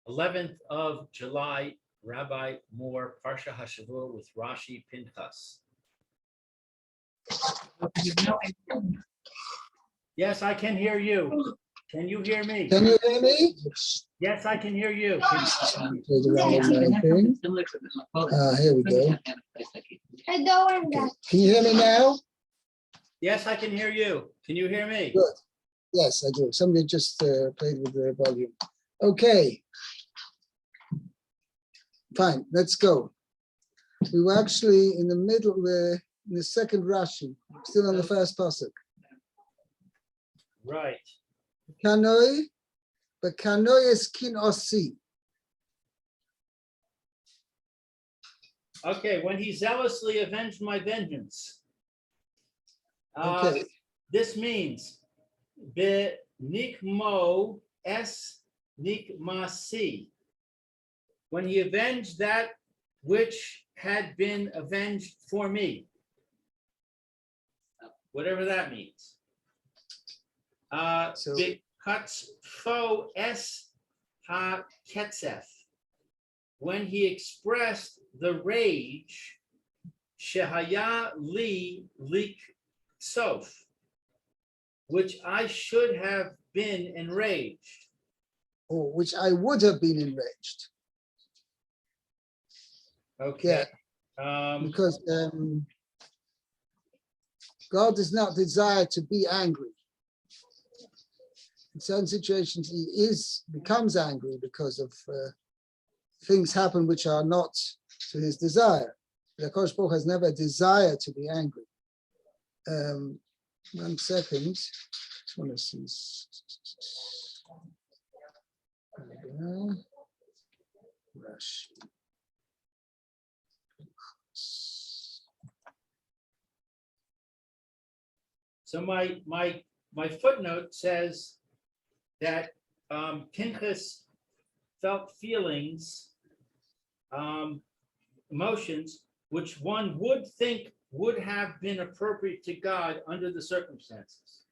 11th of July, Rabbi Moore, Parsha Hashavua with Rashi, Pinhas. Yes, I can hear you. Can you hear me? Can you hear me? Yes, I can hear you. Here we go. Okay. Can you hear me now? Yes, I can hear you. Can you hear me? Good. Yes, I do. Somebody just played with the volume. Okay. Fine, let's go. We were actually in the middle, in the second Rashi, still on the first pasuk. Right. Kanoi, but kanoi is kin osi. Okay, when he zealously avenged my vengeance. Okay. This means be nikmo es nikmasi. When he avenged that which had been avenged for me. Whatever that means. Bikatzfo es ha-ketzef. When he expressed the rage, shehaya li lik sof, which I should have been enraged. Or which I would have been enraged. Okay. Yeah. Because God does not desire to be angry. In certain situations, he becomes angry because of things happen which are not to his desire. The Kodesh Baruch has never desired to be angry. 1 second. Just want to see. Rashi. So my footnote says that Pinhas felt feelings, emotions, which one would think would have been appropriate to God under the circumstances.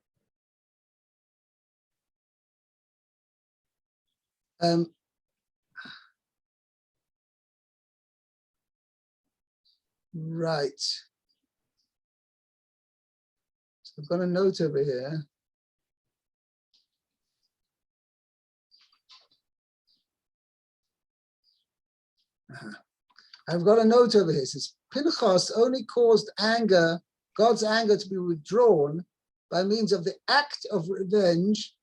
Right. So I've got a note over here. I've got a note over here. It says, Pinhas only caused anger, God's anger, to be withdrawn by means of the act of revenge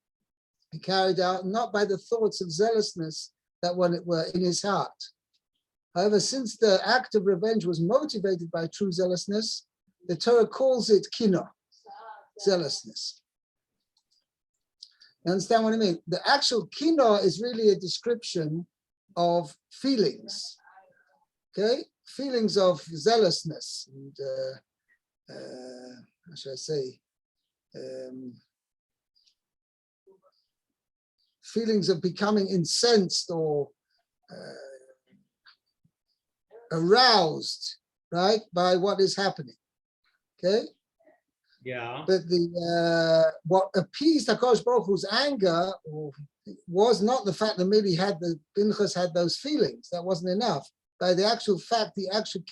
he carried out, not by the thoughts of zealousness that were in his heart. However, since the act of revenge was motivated by true zealousness, the Torah calls it kino, zealousness. You understand what I mean? The actual kino is really a description of feelings. Okay, feelings of zealousness and how should I say, feelings of becoming incensed or aroused, right, by what is happening. Okay. Yeah. But what appeased HaKadosh Baruch Hu's anger was not the fact that maybe Pinhas had those feelings. That wasn't enough. By the actual fact, he actually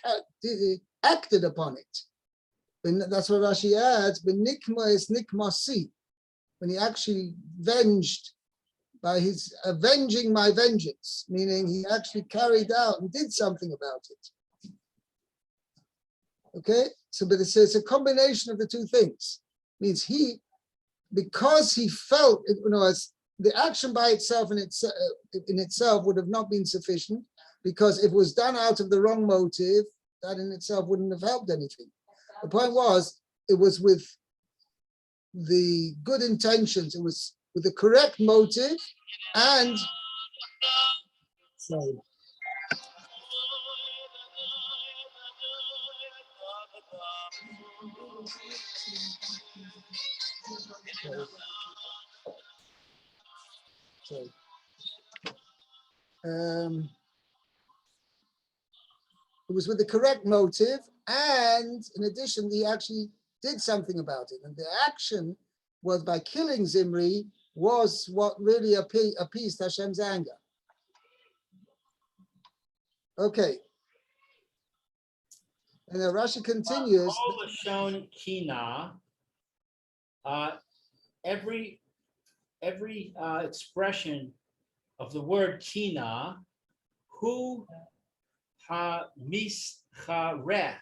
acted upon it. And that's what Rashi adds, Nikma is nikmasi, when he actually venged by his avenging my vengeance, meaning he actually carried out and did something about it. Okay, so but it's a combination of the two things. Means because he felt, as the action by itself in itself would have not been sufficient, because if it was done out of the wrong motive, that in itself wouldn't have helped anything. The point was, it was with the good intentions, it was with the correct motive, and sorry. Sorry. It was with the correct motive, and in addition, he actually did something about it. And the action was by killing Zimri was what really appeased Hashem's anger. Okay. And then Rashi continues. All Lashon Kina, every expression of the word Kina, hu ha mischareh.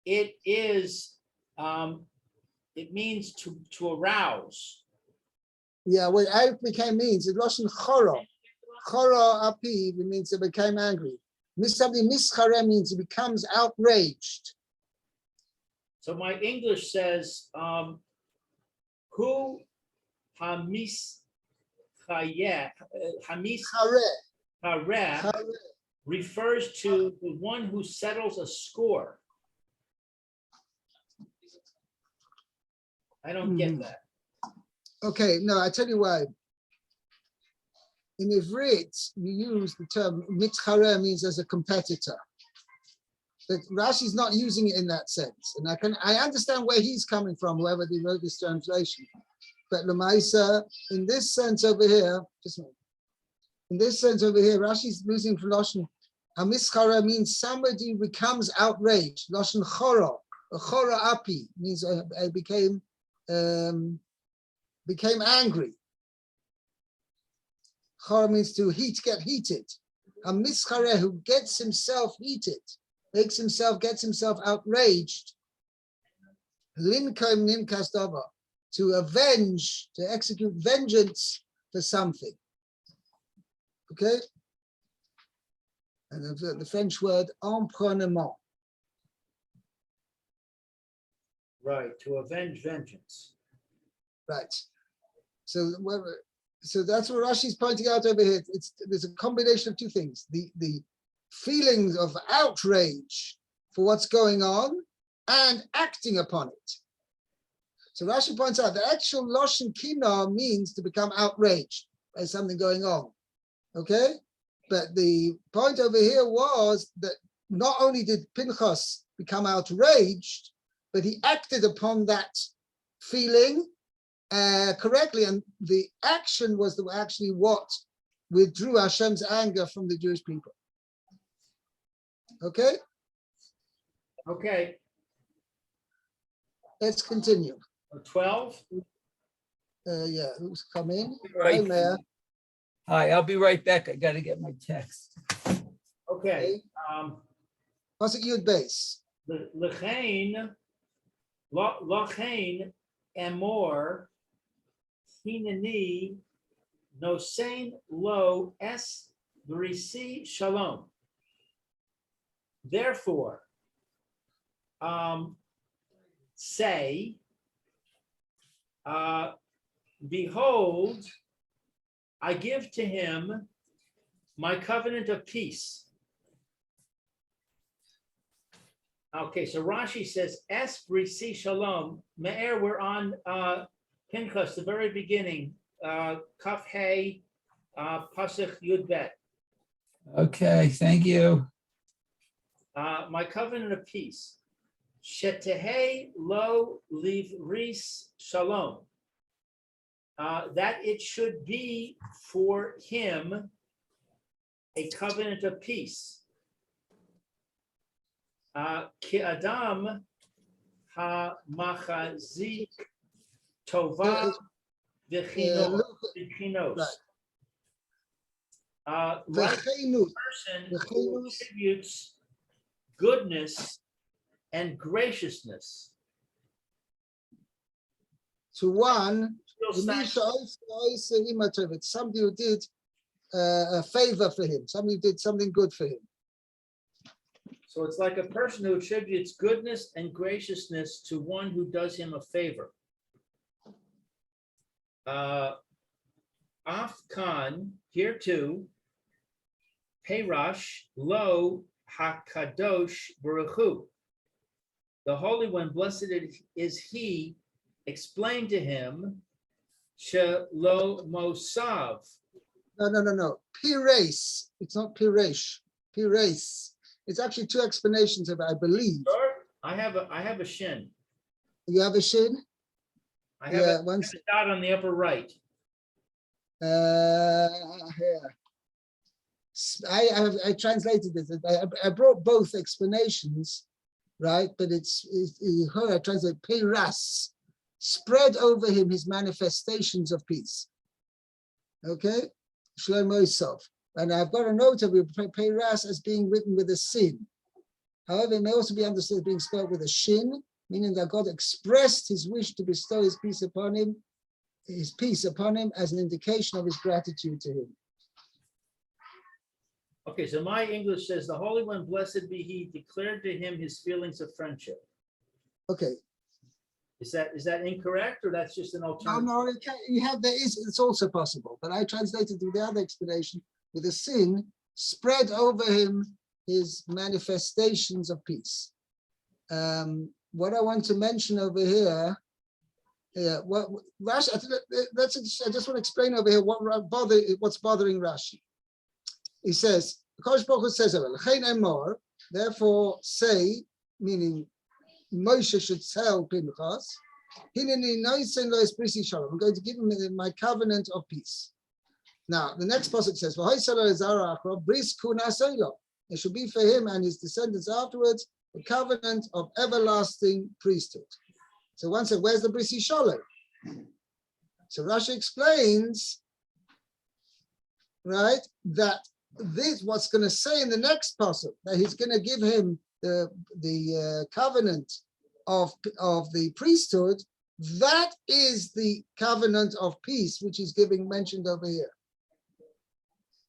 It is, it means to arouse. Yeah, what it became means, it Lashon choro. Choro api means it became angry. Something mischare means it becomes outraged. So my English says, hu hamischareh, Chare. refers to the one who settles a score. I don't get that. Okay, no, I tell you why. In Ivrit, you use the term mitzchare means as a competitor. But Rashi's not using it in that sense. And I understand where he's coming from, whoever wrote this translation. But Lamaisa, in this sense over here, Rashi's using for Lashon. Hamischara means somebody becomes outraged. Lashon choro, chora api means became angry. Chora means to get heated. Hamischara, who gets himself heated, gets himself outraged. Linkom nimkas dava, to avenge, to execute vengeance for something. Okay? And the French word emprenement. Right, to avenge vengeance. Right. So that's what Rashi's pointing out over here. There's a combination of two things. The feelings of outrage for what's going on and acting upon it. So Rashi points out the actual Lashon Kina means to become outraged by something going on. Okay? But the point over here was that not only did Pinhas become outraged, but he acted upon that feeling correctly. And the action was actually what withdrew Hashem's anger from the Jewish people. Okay? Okay. Let's continue. 12. Yeah, who's come in? Right. Hi, Mayor. Hi, I'll be right back. I got to get my text. Okay. Pasuk Yud Beis. L'chein emor hineni nosein lo es brisi shalom. Therefore, say, behold, I give to him my covenant of peace. Okay, so Rashi says, Es brisi shalom. Me'er, we're on Pinchas, the very beginning, Kaf Hey, Pasuk Yud Bet. Okay, thank you. My covenant of peace. Shetehei lo livris shalom. That it should be for him a covenant of peace. Ki adam ha-machazik tova v'chinos. Like a person who attributes goodness and graciousness To one, somebody somebody who did a favor for him, somebody who did something good for him. So it's like a person who attributes goodness and graciousness to one who does him a favor. Afkan, here too, Perash lo hakadosh baruch hu. The Holy One, blessed is He, explained to him, Shelo Mosav. No. Pires. It's not Piresh. Pires. It's actually two explanations of it, I believe. Sure. I have a shin. You have a shin? I have a dot on the upper right. Here. I translated it. I brought both explanations, right? But I translate Pinhas, spread over him his manifestations of peace. Okay, Shlomo Yosef. And I've got a note of Pinhas as being written with a sin. However, it may also be understood as being spelled with a shin, meaning that God expressed his wish to bestow his peace upon him as an indication of his gratitude to him. Okay, so my English says, the Holy One, blessed be he, declared to him his feelings of friendship. Okay. Is that incorrect, or that's just an alternative? No, it's also possible, but I translated with the other explanation with a sin, spread over him his manifestations of peace. What I want to mention over here, Rashi, I just want to explain over here what's bothering Rashi. He says, Kosh Baruch Hu says, therefore say, meaning Moshe should tell Pinhas, I'm going to give him my covenant of peace. Now, the next passage says, there should be for him and his descendants afterwards a covenant of everlasting priesthood. So one said, where's the Bris Shalom? So Rashi explains, right, that this what's going to say in the next passage, that he's going to give him the covenant of the priesthood. That is the covenant of peace, which is mentioned over here.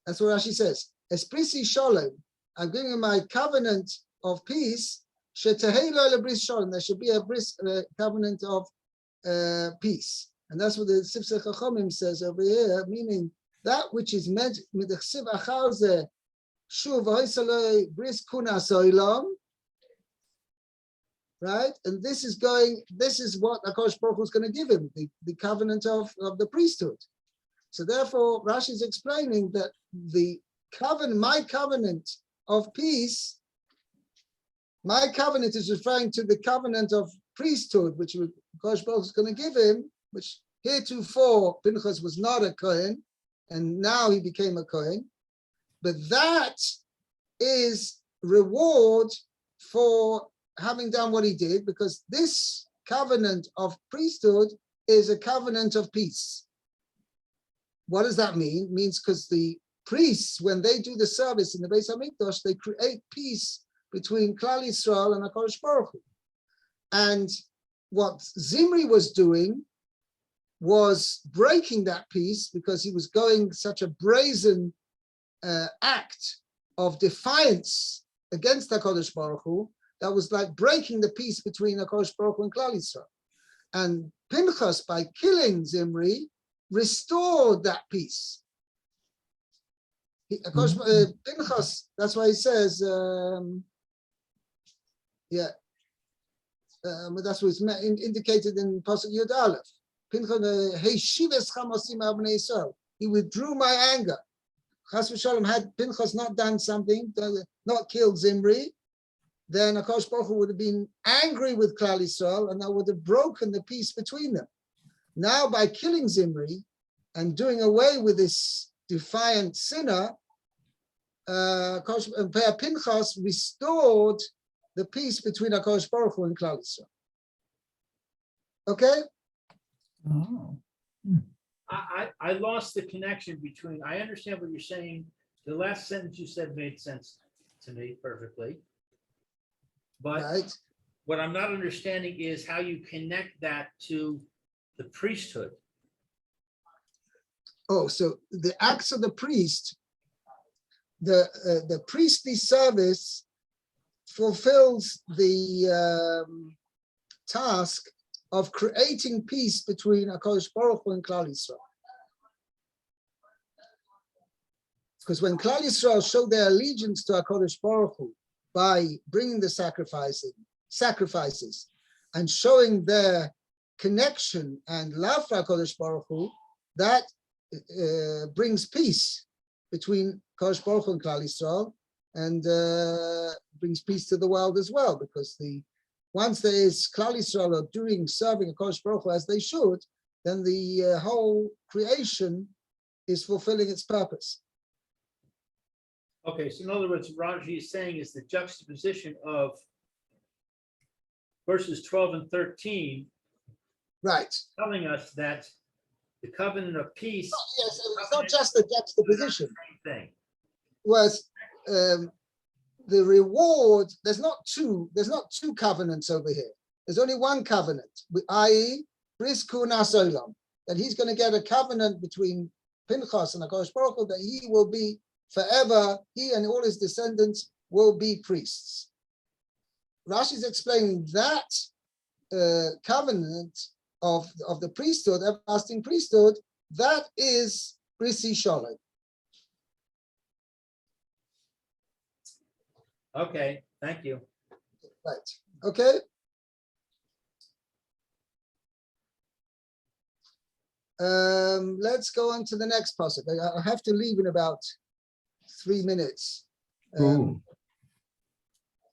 That's what Rashi says. As Bris Shalom, I'm giving him my covenant of peace. There should be a covenant of peace, and that's what the Sifsei Chachamim says over here, meaning that which is meant midachsiv acharze shuv hoisalei bris kunas olam, right? And this is what Akash Baruch Hu is going to give him, the covenant of the priesthood. So therefore, Rashi is explaining that my covenant of peace. My covenant is referring to the covenant of priesthood, which Kosh Baruch is going to give him, which heretofore Pinhas was not a Kohen, and now he became a Kohen. But that is reward for having done what he did, because this covenant of priesthood is a covenant of peace. What does that mean? It means because the priests, when they do the service in the Beis HaMikdash, they create peace between Klal Yisrael and HaKadosh Baruch Hu. And what Zimri was doing was breaking that peace, because he was going such a brazen act of defiance against HaKadosh Baruch Hu, that was like breaking the peace between HaKadosh Baruch Hu and Klal Yisrael. And Pinhas, by killing Zimri, restored that peace. Pinhas, that's why he says, that's what's indicated in Pasuk Yud Aleph. He withdrew my anger. Chas v'shalom, had Pinhas not done something, not killed Zimri, then Akash Baruch Hu would have been angry with Klal Yisrael, and that would have broken the peace between them. Now, by killing Zimri and doing away with this defiant sinner, Pinhas restored the peace between HaKadosh Baruch Hu and Klal Yisrael. Okay? Oh. I lost the connection between, I understand what you're saying. The last sentence you said made sense to me perfectly. But right. What I'm not understanding is how you connect that to the priesthood. Oh, so the acts of the priest, the priestly service fulfills the task of creating peace between HaKadosh Baruch Hu and Klal Yisrael. Because when Klal Yisrael showed their allegiance to HaKadosh Baruch Hu by bringing the sacrifices and showing their connection and love for HaKadosh Baruch Hu, that brings peace between HaKadosh Baruch Hu and Klal Yisrael, and brings peace to the world as well, because once there is Klal Yisrael are serving HaKadosh Baruch Hu as they should, then the whole creation is fulfilling its purpose. Okay, so in other words, Rashi is saying is the juxtaposition of verses 12 and 13, Right. telling us that the covenant of peace. Yes, it's not just the juxtaposition. Same thing. Was the reward? There's not two covenants over here. There's only one covenant, i.e., bris kunas olam, that he's going to get a covenant between Pinhas and HaKadosh Baruch Hu that he will be forever. He and all his descendants will be priests. Rashi is explaining that covenant of the priesthood, everlasting priesthood, that is Brisi Shalom. Okay, thank you. Right. Okay. Let's go on to the next pasuk. I have to leave in about 3 minutes.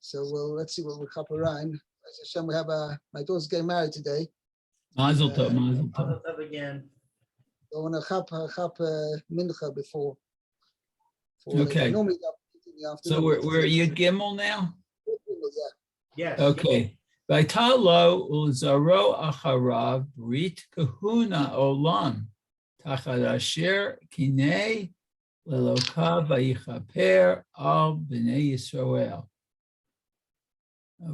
So let's see what we'll hop around. As Hashem, we have my daughter's getting married today. Mazel tov, mazel tov. Mazel tov again. I want to hop mincha before. Okay. Normally in the afternoon. So we're at Yud Gimel now? Yes. Okay. Vaitalo ulzaro acharav brit kahuna olam tachad asher kinei leloka vayichaper al bnei Yisrael.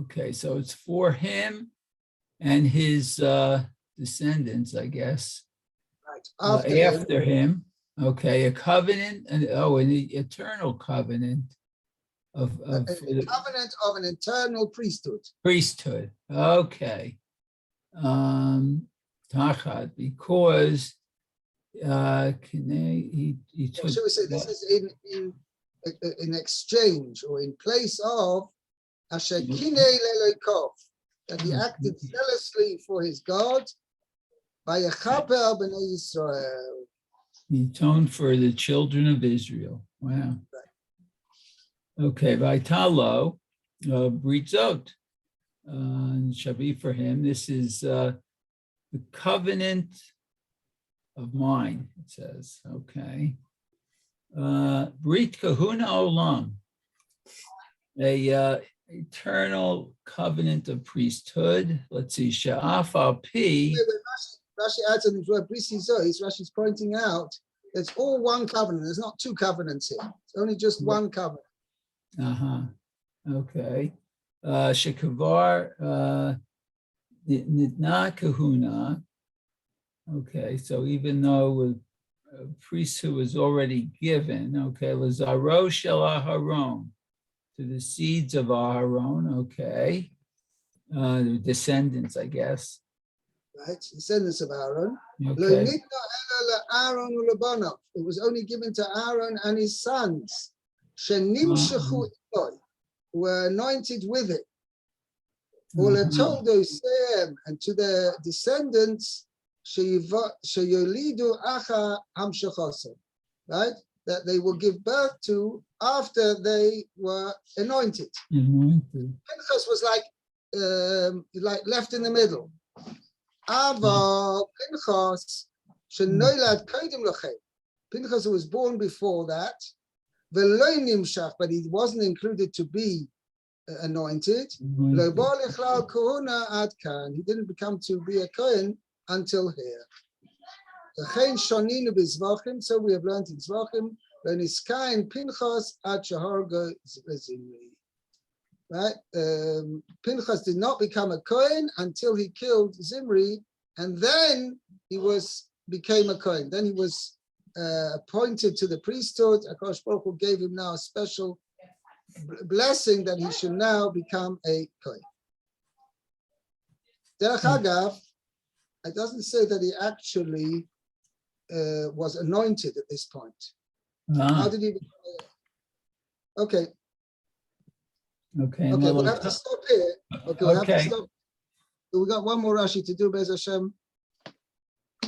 Okay, so it's for him and his descendants, I guess. Right. After him. Okay, a covenant, an eternal covenant of the covenant of an eternal priesthood. Priesthood. Okay. Tachad, because he took. So we say this is in exchange or in place of Asher Kinei Leloikov, that he acted zealously for his God by Yechaper b'nei Yisrael. He atoned for the children of Israel. Wow. Okay, Vaitalo, Britzot, shall be for him. This is the covenant of mine, it says. Okay. Brit Kahuna Olam, a eternal covenant of priesthood. Let's see, Sha'af al-Pi. Rashi adds in the word Brisizois, Rashi's pointing out it's all one covenant. There's not two covenants here. It's only just one covenant. Okay. Shekavar Nitna Kahuna. Okay, so even though a priesthood was already given, okay, Lazaro Shel Aharon, to the seeds of Aharon, okay, the descendants, I guess. Right, descendants of Aaron. Okay. It was only given to Aaron and his sons. Who were anointed with it. And to the descendants, right? That they will give birth to after they were anointed. Pinchas was like left in the middle. Ava Pinchas shenoilad kodim lachem. Pinchas was born before that. V'lo nimshach, but he wasn't included to be anointed. Lo ba lichlal kohuna ad kan. He didn't become to be a kohen until here. V'chein shoninu b'zvachim. So we have learned in Zvachim. Lo niskain Pinchas ad shahargo zimri. Right? Pinchas did not become a Kohen until he killed Zimri, and then he became a Kohen. Then he was appointed to the priesthood. HaKadosh Baruch Hu gave him now a special blessing that he should now become a Kohen. Derech Hagav, it doesn't say that he actually was anointed at this point. How did he become a... Okay. Okay, we'll have to stop here. Okay, we'll have to stop. We got one more Rashi to do, Bez Hashem.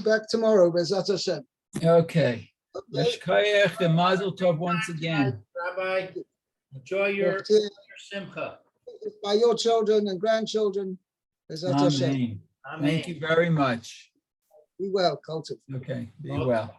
Back tomorrow, Bezat Hashem. Okay. Yeshkayach and Mazel Tov once again. Rabbi, enjoy your simcha. By your children and grandchildren, Bezat Hashem. Amen. Thank you very much. Be well, Colton. Okay, be well.